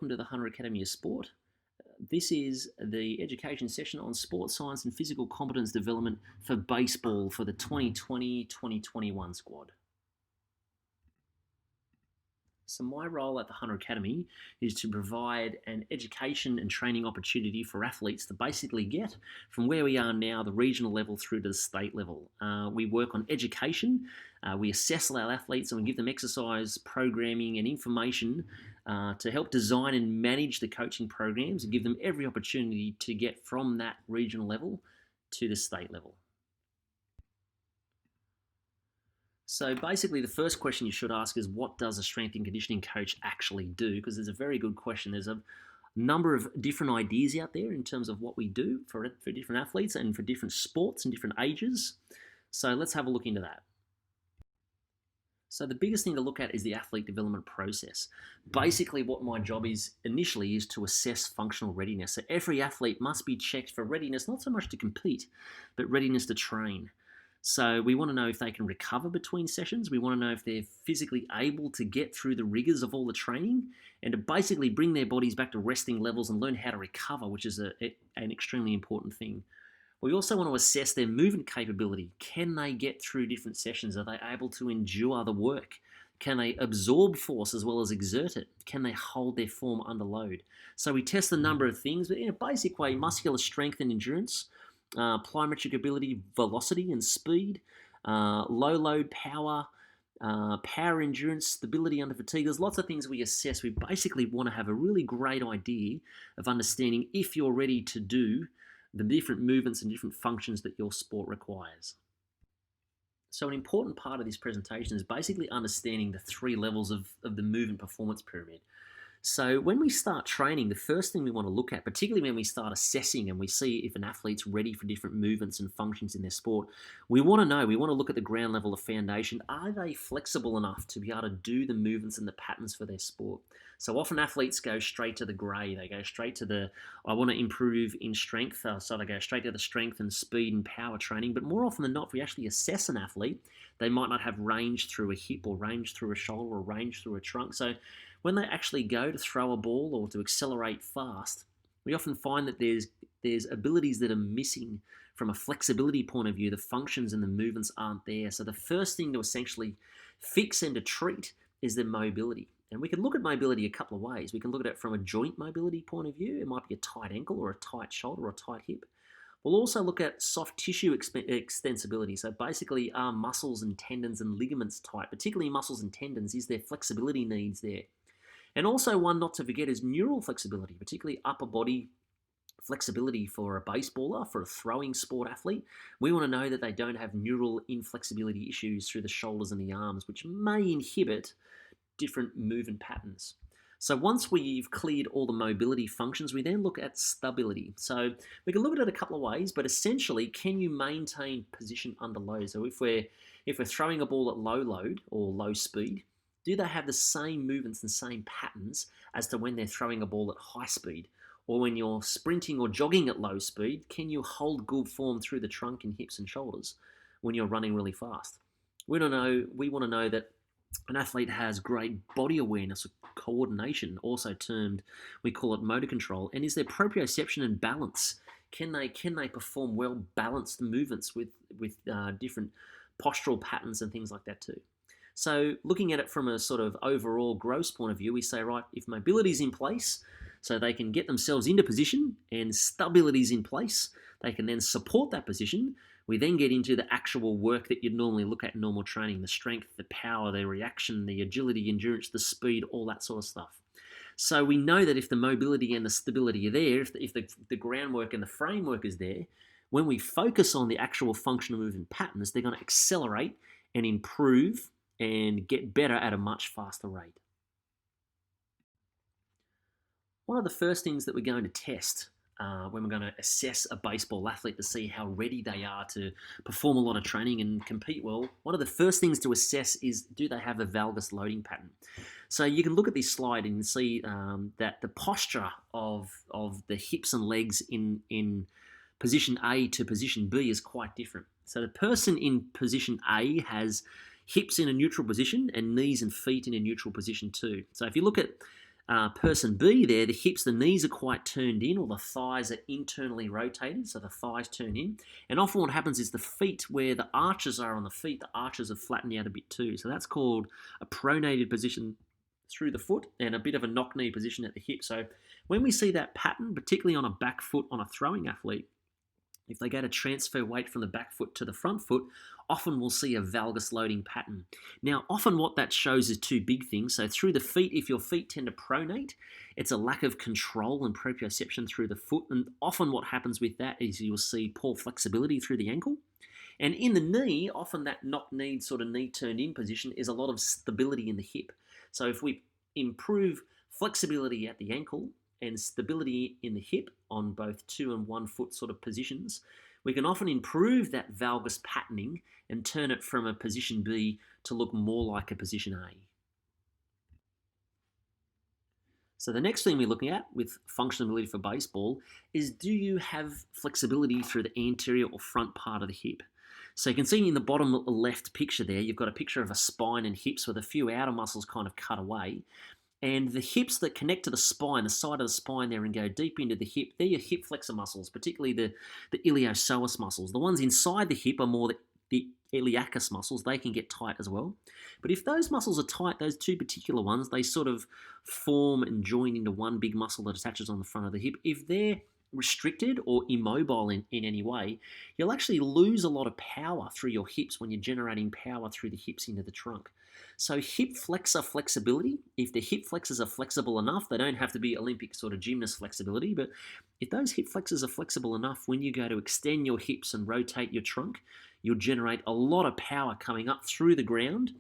welcome to the Hunter Academy of Sport. This is the education session on sports science and physical competence development for baseball for the 2020-2021 squad. So my role at the Hunter Academy is to provide an education and training opportunity for athletes to basically get from where we are now, the regional level, through to the state level. We work on education, we assess our athletes, and we give them exercise, programming and information to help design and manage the coaching programs and give them every opportunity to get from that regional level to the state level. So basically the first question you should ask is, what does a strength and conditioning coach actually do? Because there's a very good question. There's a number of different ideas out there in terms of what we do for different athletes and for different sports and different ages. So let's have a look into that. So the biggest thing to look at is the athlete development process. Basically what my job is initially is to assess functional readiness. So every athlete must be checked for readiness, not so much to compete, but readiness to train. So we want to know if they can recover between sessions. We want to know if they're physically able to get through the rigors of all the training and to basically bring their bodies back to resting levels and learn how to recover, which is an extremely important thing. We also want to assess their movement capability. Can they get through different sessions? Are they able to endure the work? Can they absorb force as well as exert it? Can they hold their form under load? So we test a number of things, but in a basic way, muscular strength and endurance, plyometric ability, velocity and speed, low load power, power endurance, stability under fatigue. There's lots of things we assess. We basically want to have a really great idea of understanding if you're ready to do the different movements and different functions that your sport requires. So an important part of this presentation is basically understanding the three levels of the movement performance pyramid. So when we start training, the first thing we want to look at, particularly when we start assessing and we see if an athlete's ready for different movements and functions in their sport, we want to look at the ground level of foundation. Are they flexible enough to be able to do the movements and the patterns for their sport? So often athletes go straight to the grey. They go straight to I want to improve in strength. So they go straight to the strength and speed and power training. But more often than not, if we actually assess an athlete, they might not have range through a hip or range through a shoulder or range through a trunk. So when they actually go to throw a ball or to accelerate fast, we often find that there's abilities that are missing from a flexibility point of view. The functions and the movements aren't there. So the first thing to essentially fix and to treat is the mobility. And we can look at mobility a couple of ways. We can look at it from a joint mobility point of view. It might be a tight ankle or a tight shoulder or a tight hip. We'll also look at soft tissue extensibility. So basically, are muscles and tendons and ligaments tight, particularly muscles and tendons? Is there flexibility needs there? And also one not to forget is neural flexibility, particularly upper body flexibility for a baseballer, for a throwing sport athlete. We want to know that they don't have neural inflexibility issues through the shoulders and the arms, which may inhibit different movement patterns. So once we've cleared all the mobility functions, we then look at stability. So we can look at it a couple of ways, but essentially, can you maintain position under load? So if we're throwing a ball at low load or low speed, do they have the same movements and same patterns as to when they're throwing a ball at high speed? Or when you're sprinting or jogging at low speed, can you hold good form through the trunk and hips and shoulders when you're running really fast? We want to know that an athlete has great body awareness or coordination, also termed, we call it motor control. And is there proprioception and balance? Can they perform well balanced movements with different postural patterns and things like that too? So looking at it from a sort of overall gross point of view, we say, right, if mobility is in place, so they can get themselves into position, and stability is in place, they can then support that position. We then get into the actual work that you'd normally look at in normal training, the strength, the power, the reaction, the agility, endurance, the speed, all that sort of stuff. So we know that if the mobility and the stability are there, if the groundwork and the framework is there, when we focus on the actual functional movement patterns, they're going to accelerate and improve and get better at a much faster rate. One of the first things that we're going to test when we're going to assess a baseball athlete to see how ready they are to perform a lot of training and compete well, one of the first things to assess is, do they have a valgus loading pattern? So you can look at this slide and see that the posture of the hips and legs in position A to position B is quite different. So the person in position A has hips in a neutral position and knees and feet in a neutral position too. So if you look at person B there, the hips, the knees are quite turned in, or the thighs are internally rotated, so the thighs turn in. And often what happens is the feet, where the arches are on the feet, the arches are flattened out a bit too. So that's called a pronated position through the foot and a bit of a knock knee position at the hip. So when we see that pattern, particularly on a back foot on a throwing athlete, if they go to transfer weight from the back foot to the front foot, often we'll see a valgus loading pattern. Now, often what that shows is two big things. So through the feet, if your feet tend to pronate, it's a lack of control and proprioception through the foot. And often what happens with that is you'll see poor flexibility through the ankle. And in the knee, often that knock-kneed sort of knee turned in position is a lot of stability in the hip. So if we improve flexibility at the ankle and stability in the hip on both 2 and 1 foot sort of positions, we can often improve that valgus patterning and turn it from a position B to look more like a position A. So the next thing we're looking at with functional ability for baseball is, do you have flexibility through the anterior or front part of the hip? So you can see in the bottom left picture there, you've got a picture of a spine and hips with a few outer muscles kind of cut away. And the hips that connect to the spine, the side of the spine there and go deep into the hip, they're your hip flexor muscles, particularly the iliopsoas muscles. The ones inside the hip are more the iliacus muscles. They can get tight as well. But if those muscles are tight, those two particular ones, they sort of form and join into one big muscle that attaches on the front of the hip. If they're restricted or immobile in any way, you'll actually lose a lot of power through your hips when you're generating power through the hips into the trunk. So hip flexor flexibility, if the hip flexors are flexible enough, they don't have to be Olympic sort of gymnast flexibility, but if those hip flexors are flexible enough, when you go to extend your hips and rotate your trunk, you'll generate a lot of power coming up through the ground.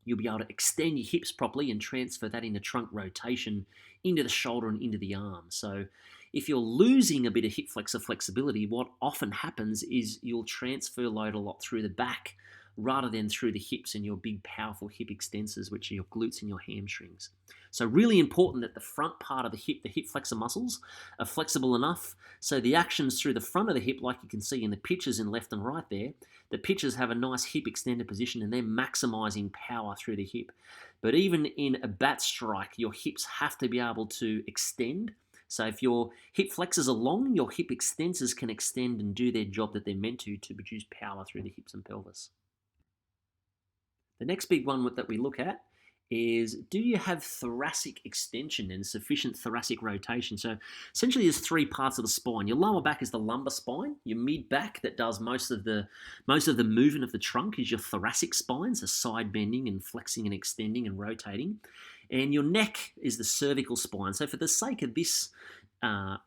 You'll be able to extend your hips properly and transfer that into trunk rotation into the shoulder and into the arm. So if you're losing a bit of hip flexor flexibility, what often happens is you'll transfer load a lot through the back rather than through the hips and your big powerful hip extensors, which are your glutes and your hamstrings. So really important that the front part of the hip flexor muscles, are flexible enough so the actions through the front of the hip, like you can see in the pictures in left and right there, the pitchers have a nice hip extended position and they're maximizing power through the hip. But even in a bat strike, your hips have to be able to extend. So if your hip flexors are long, your hip extensors can extend and do their job that they're meant to produce power through the hips and pelvis. The next big one that we look at is, do you have thoracic extension and sufficient thoracic rotation? So essentially there's three parts of the spine. Your lower back is the lumbar spine. Your mid back that does most of the movement of the trunk is your thoracic spine, so side bending and flexing and extending and rotating. And your neck is the cervical spine. So for the sake of this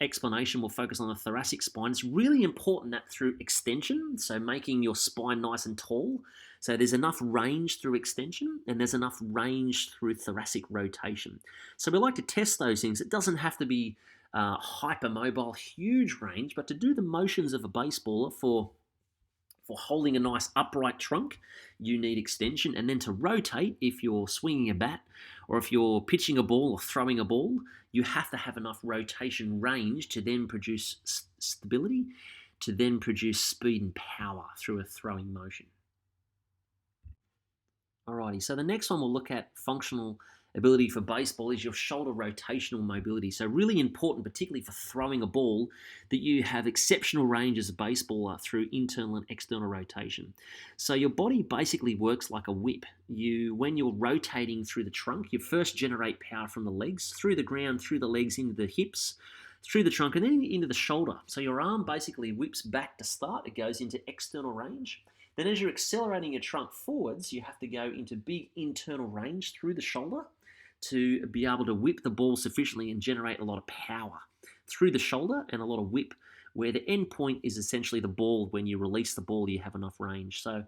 explanation, we'll focus on the thoracic spine. It's really important that through extension, so making your spine nice and tall, so there's enough range through extension and there's enough range through thoracic rotation. So we like to test those things. It doesn't have to be hypermobile, huge range, but to do the motions of a baseballer for holding a nice upright trunk, you need extension. And then to rotate, if you're swinging a bat or if you're pitching a ball or throwing a ball, you have to have enough rotation range to then produce stability, to then produce speed and power through a throwing motion. Alrighty, so the next one we'll look at functional ability for baseball is your shoulder rotational mobility. So really important, particularly for throwing a ball, that you have exceptional range as a baseballer through internal and external rotation. So your body basically works like a whip. When you're rotating through the trunk, you first generate power from the legs, through the ground, through the legs, into the hips, through the trunk, and then into the shoulder. So your arm basically whips back to start. It goes into external range. Then as you're accelerating your trunk forwards, you have to go into big internal range through the shoulder to be able to whip the ball sufficiently and generate a lot of power through the shoulder and a lot of whip, where the end point is essentially the ball. When you release the ball, you have enough range. So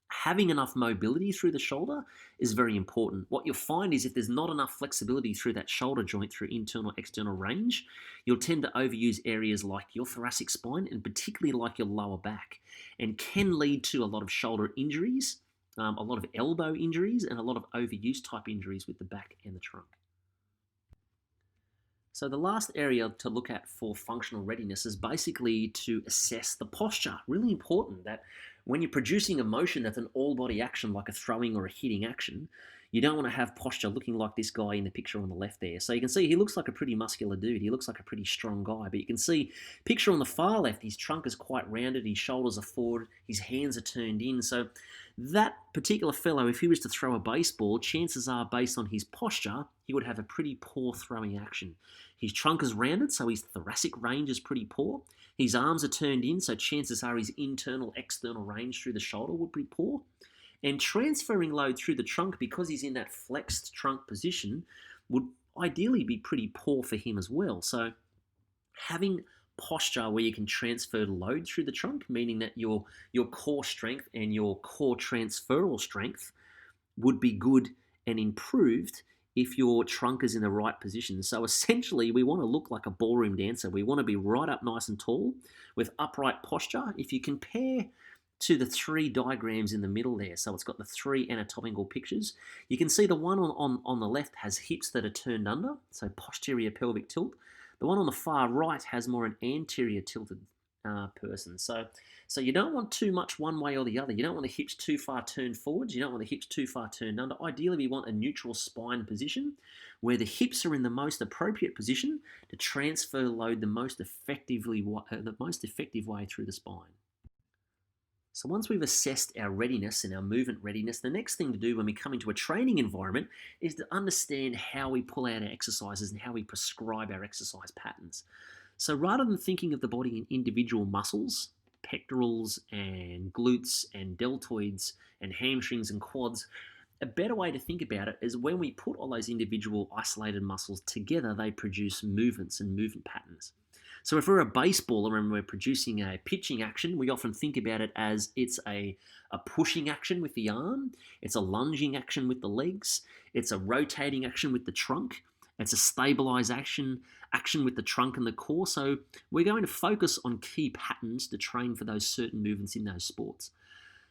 having enough mobility through the shoulder is very important. What you'll find is if there's not enough flexibility through that shoulder joint through internal external range, you'll tend to overuse areas like your thoracic spine and particularly like your lower back, and can lead to a lot of shoulder injuries, a lot of elbow injuries, and a lot of overuse type injuries with the back and the trunk. So the last area to look at for functional readiness is basically to assess the posture. Really important that when you're producing a motion that's an all-body action like a throwing or a hitting action, You don't want to have posture looking like this guy in the picture on the left there. So you can see he looks like a pretty muscular dude. He looks like a pretty strong guy. But you can see, picture on the far left, his trunk is quite rounded, his shoulders are forward, his hands are turned in. So that particular fellow, if he was to throw a baseball, chances are, based on his posture, he would have a pretty poor throwing action. His trunk is rounded, so his thoracic range is pretty poor. His arms are turned in, so chances are his internal, external range through the shoulder would be poor. And transferring load through the trunk, because he's in that flexed trunk position, would ideally be pretty poor for him as well. So having posture where you can transfer load through the trunk, meaning that your core strength and your core transferal strength would be good and improved if your trunk is in the right position. So essentially, we want to look like a ballroom dancer. We want to be right up nice and tall with upright posture. If you compare to the three diagrams in the middle there, so it's got the three anatomical pictures, you can see the one on the left has hips that are turned under, so posterior pelvic tilt. The one on the far right has more an anterior tilted person. So you don't want too much one way or the other. You don't want the hips too far turned forwards. You don't want the hips too far turned under. Ideally, we want a neutral spine position where the hips are in the most appropriate position to transfer load the most effective way through the spine. So once we've assessed our readiness and our movement readiness, the next thing to do when we come into a training environment is to understand how we pull out our exercises and how we prescribe our exercise patterns. So rather than thinking of the body in individual muscles, pectorals and glutes and deltoids and hamstrings and quads, a better way to think about it is when we put all those individual isolated muscles together, they produce movements and movement patterns. So if we're a baseballer and we're producing a pitching action, we often think about it as it's a pushing action with the arm, it's a lunging action with the legs, it's a rotating action with the trunk, it's a stabilized action with the trunk and the core. So we're going to focus on key patterns to train for those certain movements in those sports.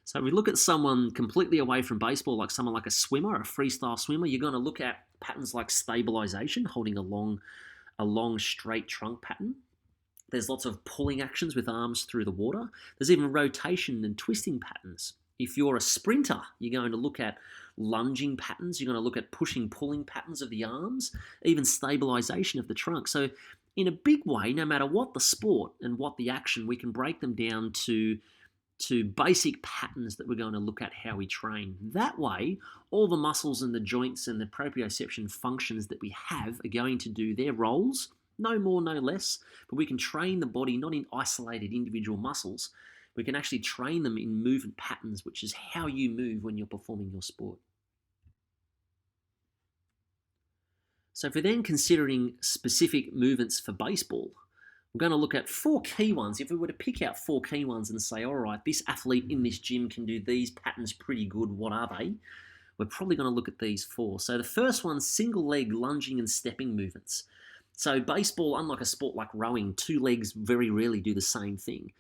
So if we look at someone completely away from baseball, like someone like a swimmer, a freestyle swimmer, you're going to look at patterns like stabilization, holding a long straight trunk pattern. There's lots of pulling actions with arms through the water. There's even rotation and twisting patterns. If you're a sprinter, you're going to look at lunging patterns. You're going to look at pushing, pulling patterns of the arms, even stabilization of the trunk. So in a big way, no matter what the sport and what the action, we can break them down to basic patterns that we're going to look at how we train. That way, all the muscles and the joints and the proprioception functions that we have are going to do their roles, no more, no less, but we can train the body not in isolated individual muscles. We can actually train them in movement patterns, which is how you move when you're performing your sport. So if we're then considering specific movements for baseball, we're going to look at 4 key ones. If we were to pick out 4 key ones and say, all right, this athlete in this gym can do these patterns pretty good, what are they? We're probably going to look at these 4. So the first one, single leg lunging and stepping movements. So baseball, unlike a sport like rowing, 2 legs very rarely do the same thing.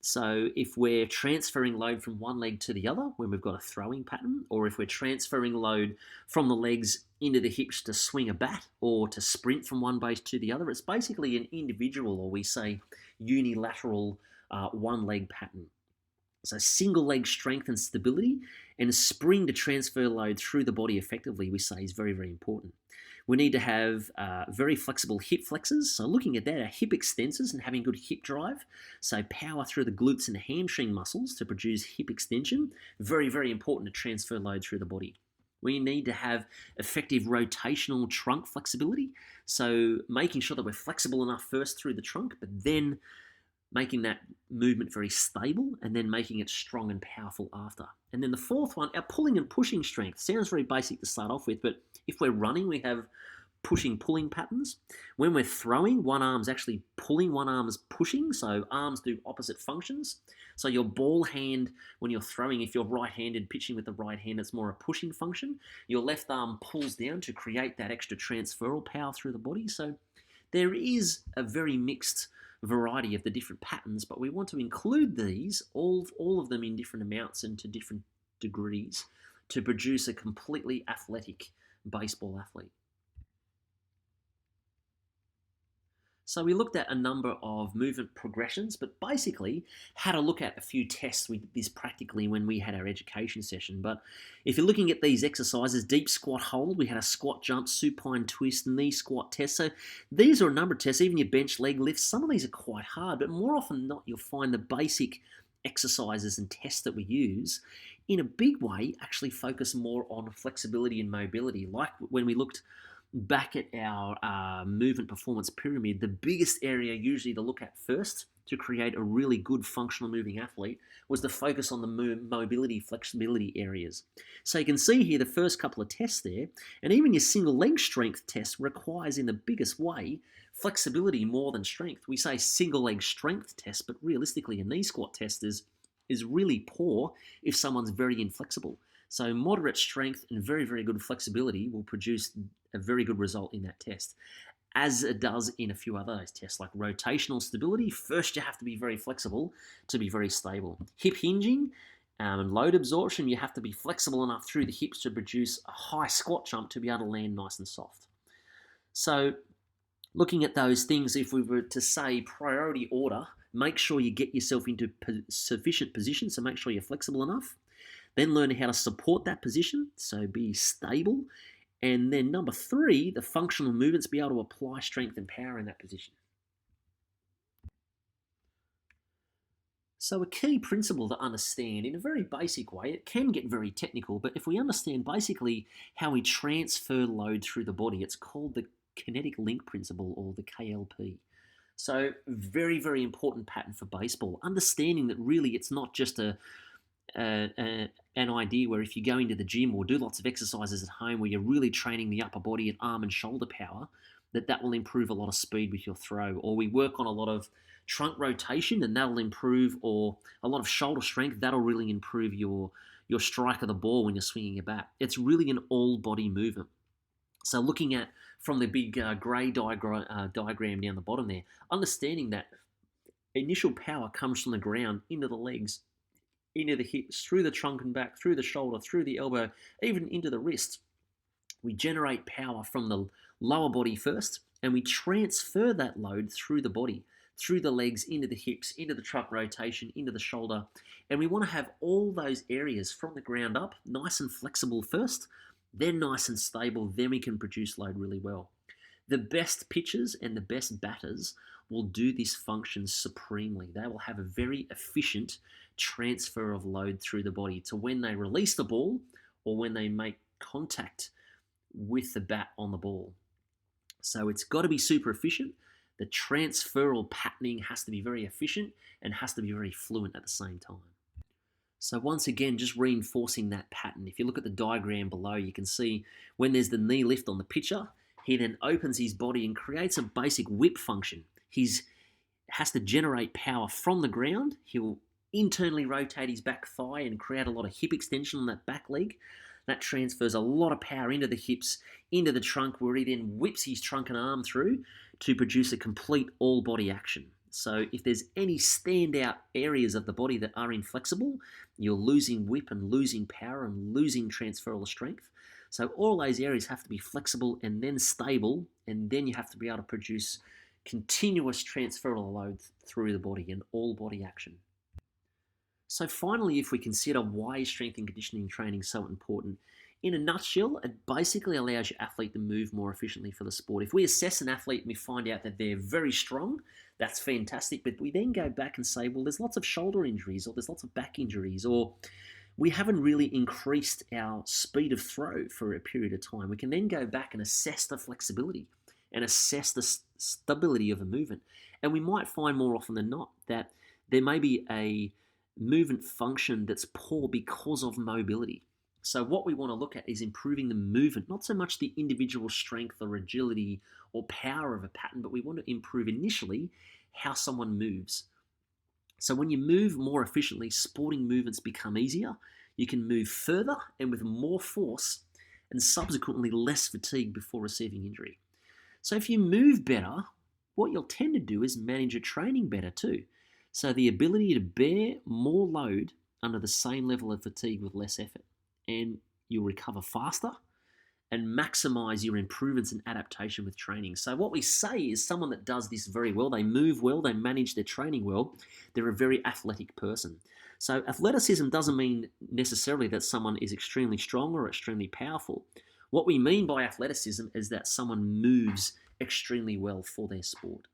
So if we're transferring load from one leg to the other, when we've got a throwing pattern, or if we're transferring load from the legs into the hips to swing a bat or to sprint from one base to the other, it's basically an individual, or we say unilateral one leg pattern. So single leg strength and stability and a spring to transfer load through the body effectively, we say, is very, very important. We need to have very flexible hip flexors. So looking at that, our hip extensors and having good hip drive. So power through the glutes and the hamstring muscles to produce hip extension. Very, very important to transfer load through the body. We need to have effective rotational trunk flexibility. So making sure that we're flexible enough first through the trunk, but then making that movement very stable and then making it strong and powerful after. And then the fourth one, our pulling and pushing strength. Sounds very basic to start off with, but if we're running, we have pushing, pulling patterns. When we're throwing, one arm's actually pulling, one arm's pushing, so arms do opposite functions. So your ball hand, when you're throwing, if you're right-handed, pitching with the right hand, it's more a pushing function. Your left arm pulls down to create that extra transferal power through the body. So there is a very mixed variety of the different patterns, but we want to include these, all of them in different amounts and to different degrees, to produce a completely athletic baseball athlete. So we looked at a number of movement progressions, but basically had to look at a few tests. We did this practically when we had our education session. But if you're looking at these exercises, deep squat hold, we had a squat jump, supine twist, knee squat test. So these are a number of tests, even your bench leg lifts. Some of these are quite hard, but more often than not, you'll find the basic exercises and tests that we use in a big way actually focus more on flexibility and mobility. Like when we looked back at our movement performance pyramid, the biggest area usually to look at first to create a really good functional moving athlete was to focus on the mobility, flexibility areas. So you can see here the first couple of tests there, and even your single leg strength test requires in the biggest way flexibility more than strength. We say single leg strength test, but realistically a knee squat test is really poor if someone's very inflexible. So moderate strength and very, very good flexibility will produce a very good result in that test, as it does in a few other tests like rotational stability. First, you have to be very flexible to be very stable. Hip hinging and load absorption, you have to be flexible enough through the hips to produce a high squat jump to be able to land nice and soft. So looking at those things, if we were to say priority order, make sure you get yourself into sufficient position, so make sure you're flexible enough. Then learn how to support that position, so be stable. And then number 3, the functional movements, be able to apply strength and power in that position. So a key principle to understand in a very basic way, it can get very technical, but if we understand basically how we transfer load through the body, it's called the kinetic link principle, or the KLP. So very, very important pattern for baseball. Understanding that really it's not just an idea where if you go into the gym or do lots of exercises at home where you're really training the upper body and arm and shoulder power, that will improve a lot of speed with your throw. Or we work on a lot of trunk rotation and that'll improve, or a lot of shoulder strength, that'll really improve your strike of the ball when you're swinging your bat. It's really an all body movement. So looking at from the big grey diagram down the bottom there, understanding that initial power comes from the ground into the legs, into the hips, through the trunk and back, through the shoulder, through the elbow, even into the wrist. We generate power from the lower body first, and we transfer that load through the body, through the legs, into the hips, into the trunk rotation, into the shoulder. And we want to have all those areas from the ground up, nice and flexible first, then nice and stable, then we can produce load really well. The best pitchers and the best batters will do this function supremely. They will have a very efficient transfer of load through the body to when they release the ball or when they make contact with the bat on the ball. So it's got to be super efficient. The transferal patterning has to be very efficient and has to be very fluent at the same time. So once again, just reinforcing that pattern. If you look at the diagram below, you can see when there's the knee lift on the pitcher, he then opens his body and creates a basic whip function. He has to generate power from the ground. He'll internally rotate his back thigh and create a lot of hip extension on that back leg. That transfers a lot of power into the hips, into the trunk, where he then whips his trunk and arm through to produce a complete all-body action. So if there's any standout areas of the body that are inflexible, you're losing whip and losing power and losing transferal strength. So all those areas have to be flexible and then stable, and then you have to be able to produce continuous transferal load through the body and all-body action. So finally, if we consider why is strength and conditioning training so important, in a nutshell, it basically allows your athlete to move more efficiently for the sport. If we assess an athlete and we find out that they're very strong, that's fantastic. But we then go back and say, well, there's lots of shoulder injuries or there's lots of back injuries, or we haven't really increased our speed of throw for a period of time. We can then go back and assess the flexibility and assess the stability of a movement. And we might find more often than not that there may be a movement function that's poor because of mobility. So what we want to look at is improving the movement, not so much the individual strength or agility or power of a pattern, but we want to improve initially how someone moves. So when you move more efficiently, sporting movements become easier. You can move further and with more force and subsequently less fatigue before receiving injury. So if you move better, what you'll tend to do is manage your training better too. So the ability to bear more load under the same level of fatigue with less effort. And you'll recover faster and maximize your improvements and adaptation with training. So what we say is someone that does this very well, they move well, they manage their training well, they're a very athletic person. So athleticism doesn't mean necessarily that someone is extremely strong or extremely powerful. What we mean by athleticism is that someone moves extremely well for their sport.